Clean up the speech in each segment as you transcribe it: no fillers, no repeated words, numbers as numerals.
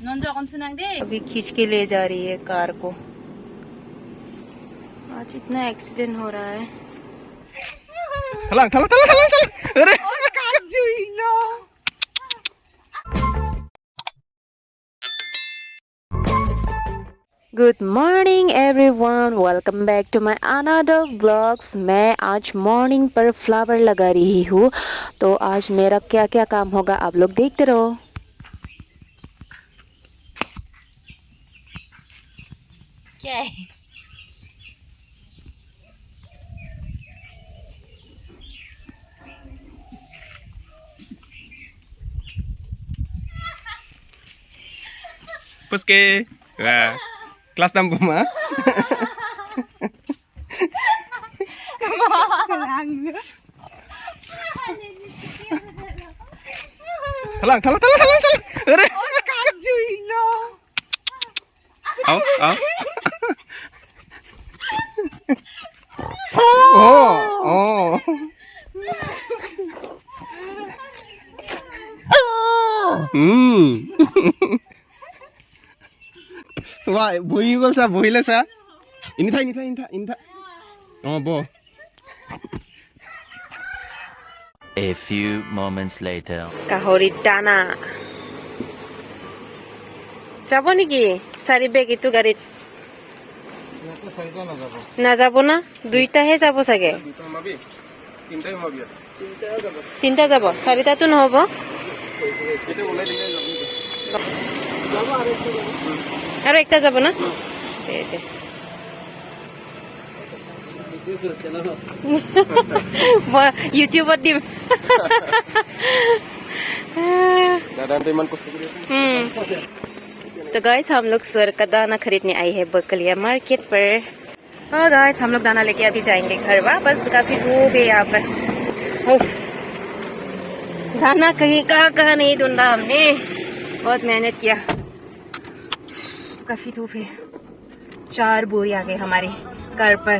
अभी खींच के ले जा रही है कार को। आज इतना एक्सीडेंट हो रहा है। अरे good morning everyone, welcome back to my another vlogs. मैं आज मॉर्निंग पर फ्लावर लगा रही हूँ, तो आज मेरा क्या क्या काम होगा आप लोग देखते रहो। क्या है? Puske. Wah. Kelas 6 Buma. Halang. Aduh. Au. Oh. Wah, boy gol sa, boy la sa. Ini tha. Oh, bo. A few moments later. গাহৰি দানা যাব নেকি? 4 বেগ ইটো গাড়ীত নাযাব না? দুইটাহে যাব চাগে। তিনটা যাব, 4টাতো নহ'ব। আৰু একটা যাব না? यूट्यूबत दिम। तो गाइस हम लोग स्वर का दाना खरीदने आई है बकलिया मार्केट पर। हाँ गाइस, हम लोग दाना लेके अभी जाएंगे घर वापस। काफी धूप है यहाँ पर। दाना कहाँ नहीं ढूंढा हमने, बहुत मेहनत किया। काफी धूप है। 4 बोरी आ गए हमारे घर पर।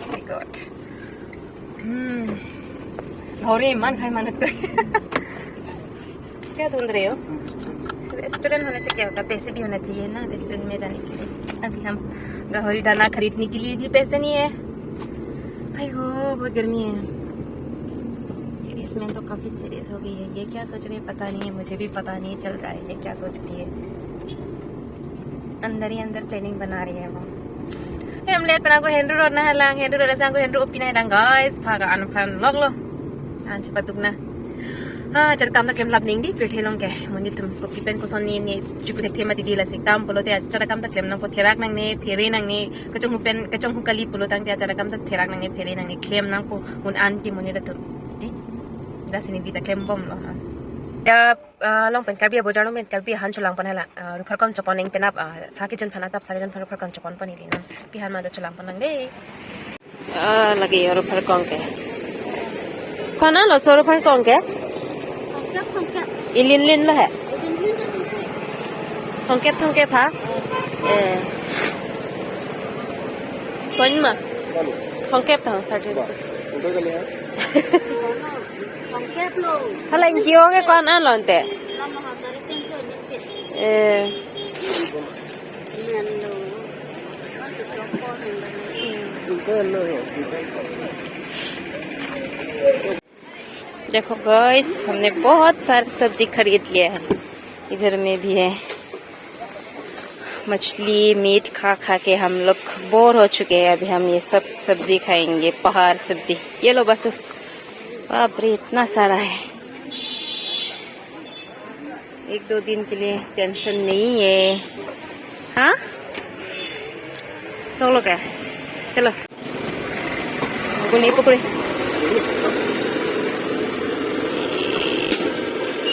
My God. घोड़े मन खाई मनत कर। क्या ढूंढ रहे हो? रेस्टोरेंट होने से क्या होता है, पैसे भी होना चाहिए ना रेस्टोरेंट में जाने के लिए। अभी हम गाहरी दाना खरीदने के लिए भी पैसे नहीं है। भाई हो, बहुत गर्मी है। सीरियस में तो काफी सीरियस हो गई है। ये क्या सोच रही है पता नहीं है, मुझे भी पता नहीं चल रहा है ये क्या सोचती है। अंदर ही अंदर प्लानिंग बना रही है वो। हम लेट पना को हेंड्रो रोड ना हलांग हेंड्रो रोड sang को हेंड्रो ओपी ना हलांग guys phaga an fan log lo an cepatuk na jar kam tak lem lab ning di pir thelong ke moni tum ko pipen ko sonni ni chuku tek thema di la sik tam polo te jar kam tak lem nang ko therak nang ne phere nang ne kachong hu kali polo tang te jar kam tak therak nang ne phere nang ne klem nang ko un anti moni da tum ti da sini bi ta klem bom lo ya long pen karbi bojaro men karbi han chulang panala rupar kom choponing penap saki jon phana tap saki jon phana kom chopon pani din pihan ma da chulang panang de lagi rupar kom ke kona lo so rupar kom ke ilin la hai thongkep ha kon ma thongkep thong 30 rupees Hala inkiyo ke kon an lonte. देखो guys, हमने बहुत सारी सब्जी खरीद लिया है। इधर में भी है मछली मीट खा के हम लोग बोर हो चुके हैं। अभी हम ये सब सब्जी खाएंगे, पहाड़ सब्जी। ये लो बस, बाप रे इतना सारा है। 1-2 दिन के लिए टेंशन नहीं है। हाँ लो क्या, चलो गुनी पकड़े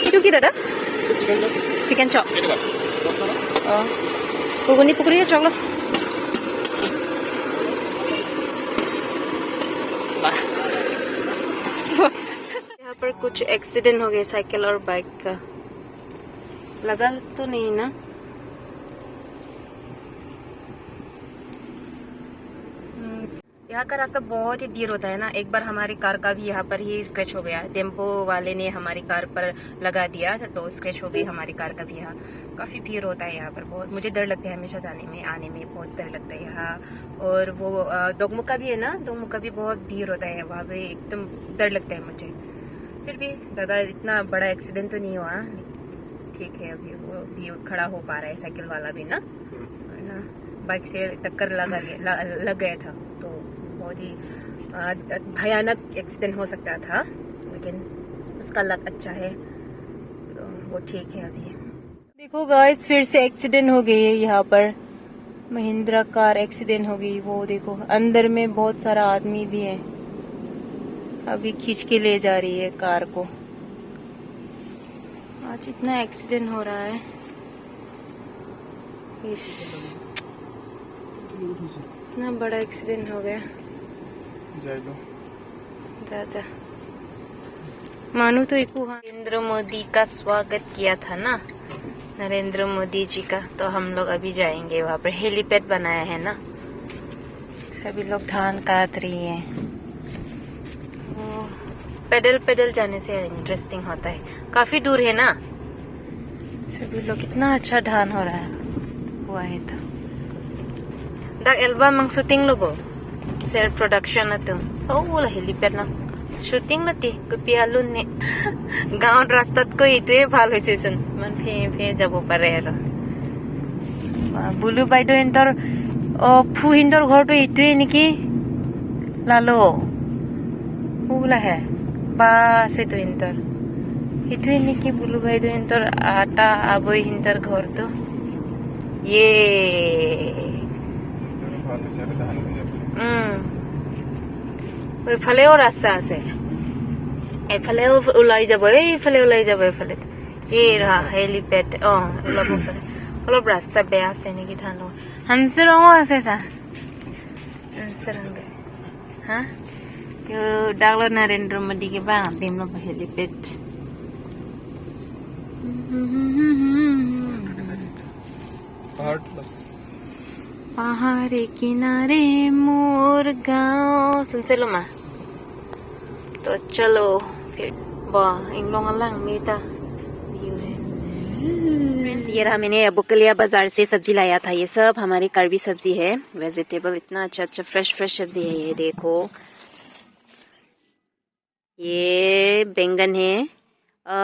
क्योंकि दादा चिकन चॉप गुनी पकड़िए चलो। यहाँ पर कुछ एक्सीडेंट हो गया साइकिल और बाइक का। लगा तो नहीं ना? यहाँ का रास्ता बहुत ही भीड़ होता है ना। एक बार हमारी कार का भी यहाँ पर ही स्क्रैच हो गया, टेम्पो वाले ने हमारी कार पर लगा दिया तो स्क्रैच हो गई हमारी कार का भी। यहाँ काफ़ी भीड़ होता है यहाँ पर बहुत, मुझे डर लगता है हमेशा जाने में आने में, बहुत डर लगता है यहाँ। और वो दोगमुका भी है ना, दोगमुका भी बहुत भीड़ होता है वहाँ पे, एकदम डर लगता है मुझे। फिर भी ज़्यादा इतना बड़ा एक्सीडेंट तो नहीं हुआ, ठीक है। अभी वो भी खड़ा हो पा रहा है साइकिल वाला भी ना, वरना बाइक से टक्कर लग गया था तो बहुत ही भयानक एक्सीडेंट हो सकता था, लेकिन उसका लक अच्छा है तो वो ठीक है। अभी देखो गाइस, फिर से एक्सीडेंट हो गई है यहाँ पर, महिंद्रा कार एक्सीडेंट हो गई। वो देखो अंदर में बहुत सारा आदमी भी है, अभी खींच के ले जा रही है कार को। आज इतना एक्सीडेंट हो रहा है, इतना बड़ा एक्सीडेंट हो गया। जा मानो तो एक नरेंद्र मोदी का स्वागत किया था ना, नरेंद्र मोदी जी का, तो हम लोग अभी जाएंगे वहाँ पर। हेलीपैड बनाया है ना, सभी लोग धान काट रही है। पैदल पैदल जाने से इंटरेस्टिंग होता है, काफी दूर है ना। सभी लोग, कितना अच्छा धान हो रहा है हुआ है तो dak album mang shooting lo bo self production na to wala helipad na shooting na ti kupialun ni gaon rastat ko itue bhal hoise sun man phe jabo pare aro bulu bai do entor phu hindor ghor to itue niki lalo ula hai ba se to entor itue niki bulu bai do entor ata aboi hintor ghor to ye এইফালেও ৰাস্তা আছে, এইফালেও ওলাই যাব, এইফালে ওলাই যাব, এইফালে এই হেলিপেড ওলাব পাৰে। অলপ ৰাস্তা বেয়া আছে নেকি ধানৰ। হাঞ্চৰঙো আছে চা, হাঞ্চৰং হা ডাকলো नरेंद्र मोदी के बा दिम लो हेलिपैड। पहाड़ के किनारे मोर गाँव सुनसे लो माँ, तो चलो फिर वाह इंग्लोंग अलग मीता व्यू है। फ्रेंड्स, ये रहा मैंने बुकलिया बाजार से सब्जी लाया था। ये सब हमारी कर्बी सब्जी है, वेजिटेबल, इतना अच्छा अच्छा फ्रेश फ्रेश सब्जी है। ये देखो, ये बैंगन है,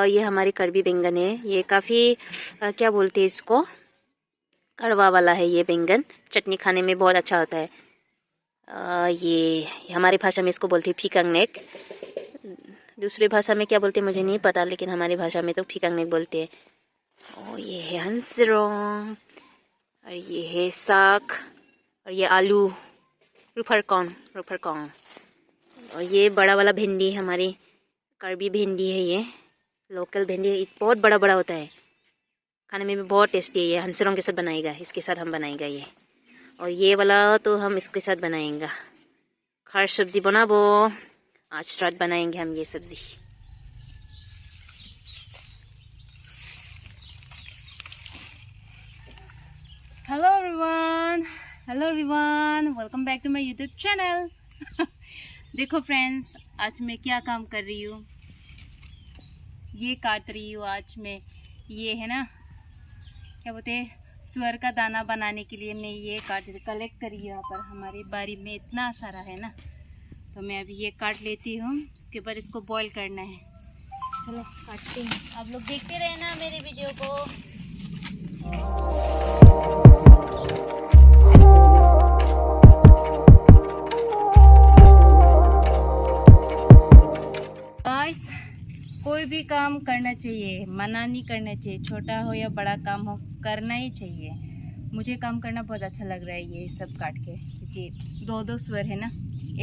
ये हमारी कर्बी बैंगन है। ये काफी क्या बोलते हैं इसको, कड़वा वाला है ये बैंगन, चटनी खाने में बहुत अच्छा होता है। ये हमारी भाषा में इसको बोलते हैं फीकांगनेक, दूसरी भाषा में क्या बोलते हैं मुझे नहीं पता, लेकिन हमारी भाषा में तो फीकांगनेक बोलते हैं। ये है हंसरोंग, और ये है साग, और ये आलू रुफरकॉन, और ये बड़ा वाला भिंडी, हमारी कर्बी भिंडी है, ये लोकल भिंडी, बहुत बड़ा बड़ा होता है, खाने में भी बहुत टेस्टी है। ये हंसरों के साथ बनाएगा, इसके साथ हम बनाएगा ये, और ये वाला तो हम इसके साथ बनाएंगे। खार सब्जी बनाबो, आज रात बनाएंगे हम ये सब्जी। Hello everyone, welcome back to my YouTube channel. देखो फ्रेंड्स, आज मैं क्या काम कर रही हूँ, ये काट रही हूँ आज मैं। ये है ना, क्या बोलते हैं, सुअर का दाना बनाने के लिए मैं ये कलेक्ट करी यहाँ पर। हमारी बारी में इतना सारा है ना, तो मैं अभी ये काट लेती हूँ, उसके बाद इसको बॉईल करना है। चलो काटते हैं, आप लोग देखते रहना मेरे वीडियो को। गाइस, कोई भी काम करना चाहिए, मना नहीं करना चाहिए, छोटा हो या बड़ा काम हो, करना ही चाहिए। मुझे काम करना बहुत अच्छा लग रहा है ये सब काट के, क्योंकि दो सुअर है ना,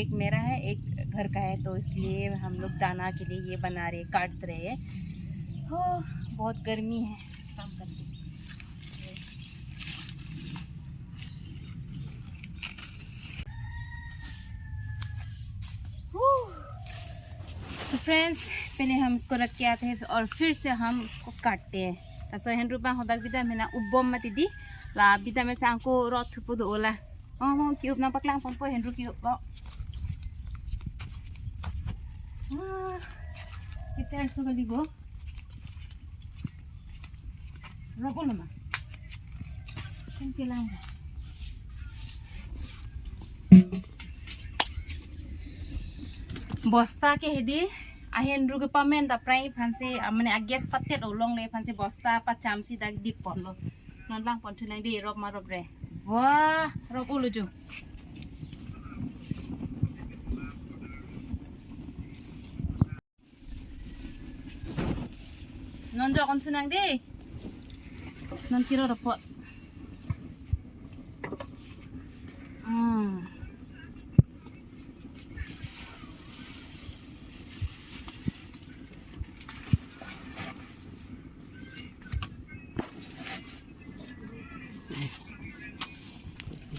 एक मेरा है एक घर का है, तो इसलिए हम लोग दाना के लिए ये बना रहे, काट रहे हैं। हो बहुत गर्मी है काम करके। तो फ्रेंड्स, पहले हम इसको रख के आते हैं और फिर से हम उसको काटते हैं। so hen rupa hodak bida mena ubom mati di la bida me sangko rot pudo ola mau cube nampak lang pon po Henry cube po. Kita harus kaligo. Robo naman. Thank you lang. Bosta ke hedi ahen ruge pamen da prai phanse mane ages patet olong le phanse bosta pa chamsi dak dik pon lo non lang pon thunai de rob ma rob re wah rob uluju non jo kon thunang de non tiro ro po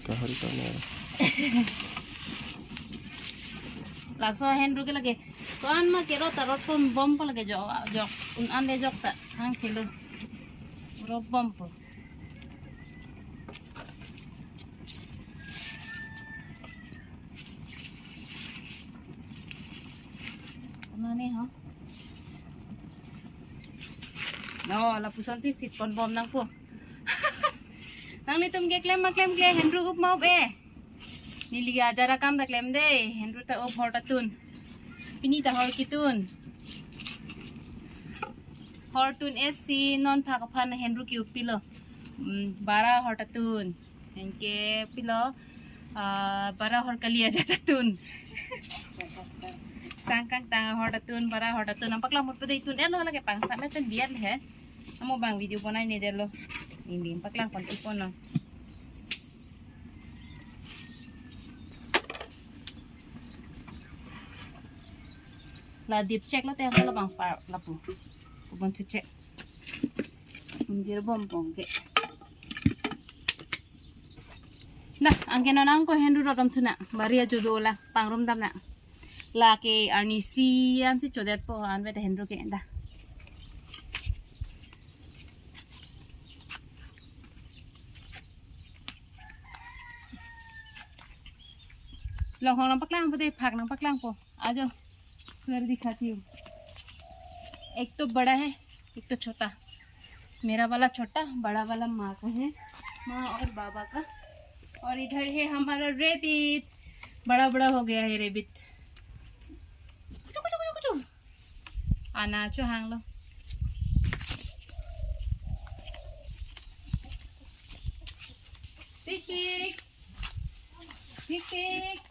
Kahari kamera. Laso Henry ke lage tuan ma kero tarot pun bom pa lage jo un ande jok ta hang kilo ro bom po mana ha no la puson si sit pon bom nang po nang ni tum ke klem ma klem kle Henry up mau be ni liga jara kam da klem de Henry ta op horta tun pini ta hor kitun hortun SC non phak phan Henry ki upilo 12 horta tun enke pilo 12 hor kalia jata tun sangkang tang horta tun 12 horta tun nampak lah mut pede tun elo lage pang sa me pen biar he amo bang video bonai ni delo ini nampak lah kon ipono la deep check lo teh lo bang pa lapu bang tu check menjir bom bong ke nah angke nonang ko Henry rodam tuna maria jodola pangrom dam na la ke arnisi an si chodet po an beta Henry ke enda लो हम पकलांग पते भाग ना पकलांग पो आ जाओ स्वर दिखाती हूँ एक तो बड़ा है एक तो छोटा मेरा वाला छोटा बड़ा वाला माँ का है माँ और बाबा का और इधर है हमारा रेबिट बड़ा बड़ा हो गया है रेबिट आना चो हांग लो टिक टिक टिक टिक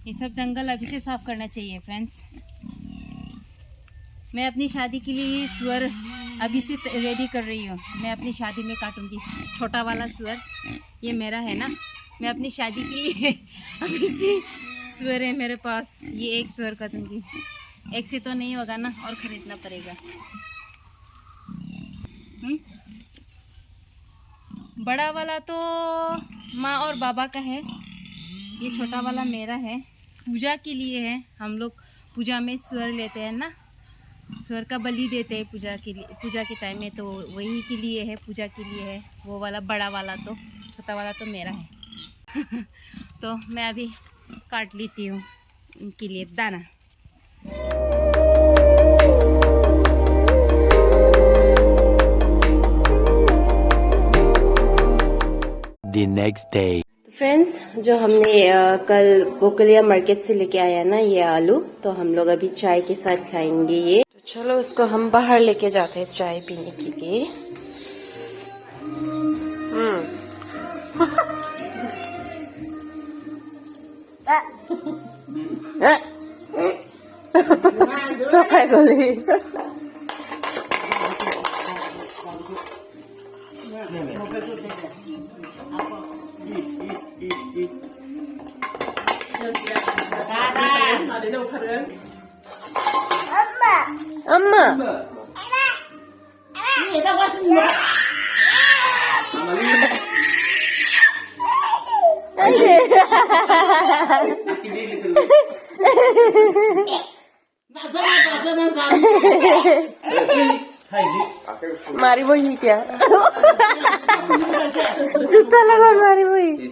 ये सब जंगल अभी से साफ करना चाहिए फ्रेंड्स मैं अपनी शादी के लिए सुअर अभी से रेडी कर रही हूँ मैं अपनी शादी में काटूंगी छोटा वाला सुअर ये मेरा है ना मैं अपनी शादी के लिए अभी से सुअर है मेरे पास ये एक सुअर का दूंगी एक से तो नहीं होगा ना और खरीदना पड़ेगा बड़ा वाला तो माँ और बाबा का है ये छोटा वाला मेरा है पूजा के लिए है हम लोग पूजा में सुअर लेते हैं ना सुअर का बलि देते हैं पूजा के लिए पूजा के टाइम में तो वही के लिए है पूजा के लिए है वो वाला बड़ा वाला तो छोटा वाला तो मेरा है तो मैं अभी काट लेती हूँ इनके लिए दाना The next day. फ्रेंड्स जो हमने कल बोकलिया मार्केट से लेके आया ना ये आलू तो हम लोग अभी चाय के साथ खाएंगे ये तो चलो उसको हम बाहर लेके जाते हैं चाय पीने के लिए सो खाई गली Amma. मारी वही क्या जूता लगा मारी वही